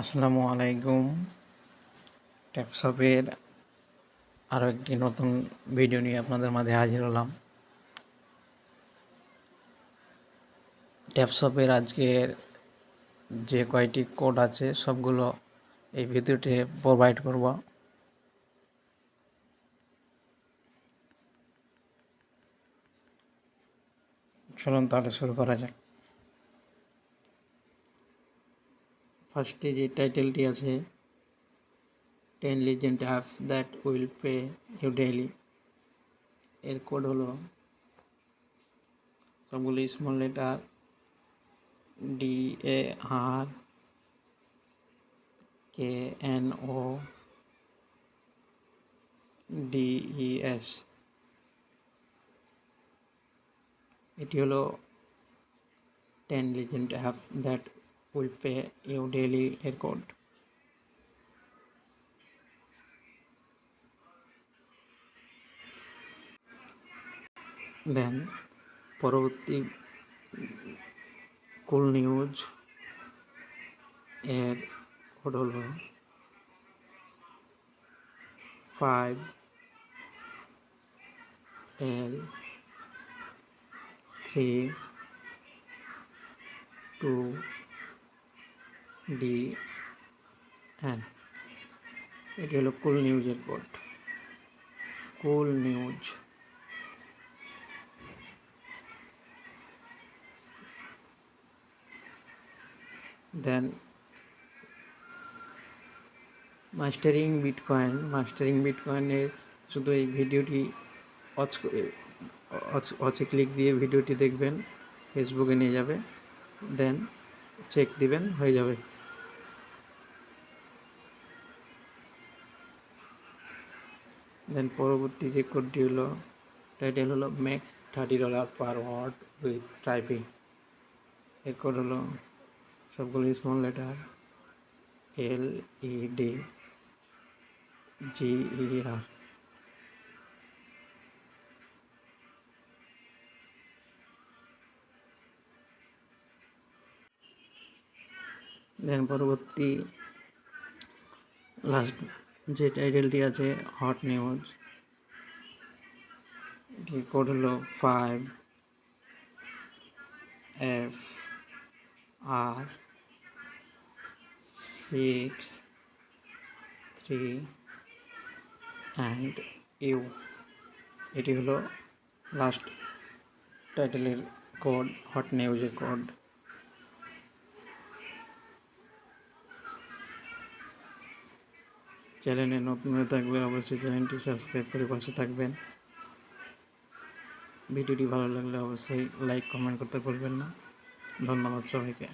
আসসালামু আলাইকুম। ট্যাপশপের আরও একটি নতুন ভিডিও নিয়ে আপনাদের মাঝে হাজির হলাম। ট্যাপশপের আজকের যে কয়টি কোড আছে সবগুলো এই ভিডিওতে প্রোভাইড করব। চলুন তাহলে শুরু করা যাক। ফার্স্টে যে টাইটেলটি আছে 10 legend apps that will pay you daily, এর কোড হলো সবগুলো স্মল লেটার DARKNODES। এটি হলো 10 legend apps that will pay you daily এর কোড। দেন পরবর্তী কুল নিউজ এর কোড হলো 5L3 2DN। এটি হলো কুল নিউজের কোড। কুল নিউজ। দেন মাস্টারিং বিটকয়েনের শুধু এই ভিডিওটি অচে ক্লিক দিয়ে ভিডিওটি দেখবেন, ফেসবুকে নিয়ে যাবে, দেন চেক দিবেন, হয়ে যাবে। দেন পরবর্তী যে কোডটি হলো টাইটেল হলো make $30 per word with typing. এর কোড হলো সবগুলো স্মল লেটার LEDGER। দেন পরবর্তী লাস্ট যে টাইটেলটি আছে হট নিউজ, এটির কোড হলো 5FR63 এটি হলো লাস্ট টাইটেলের কোড, হট নিউজের কোড। চ্যানেলে নতুন হয়ে থাকলে অবশ্যই চ্যানেলটি সাবস্ক্রাইব করে পাশে থাকবেন। ভিডিওটি ভালো লাগলে অবশ্যই লাইক কমেন্ট করতে ভুলবেন না। ধন্যবাদ সবাইকে।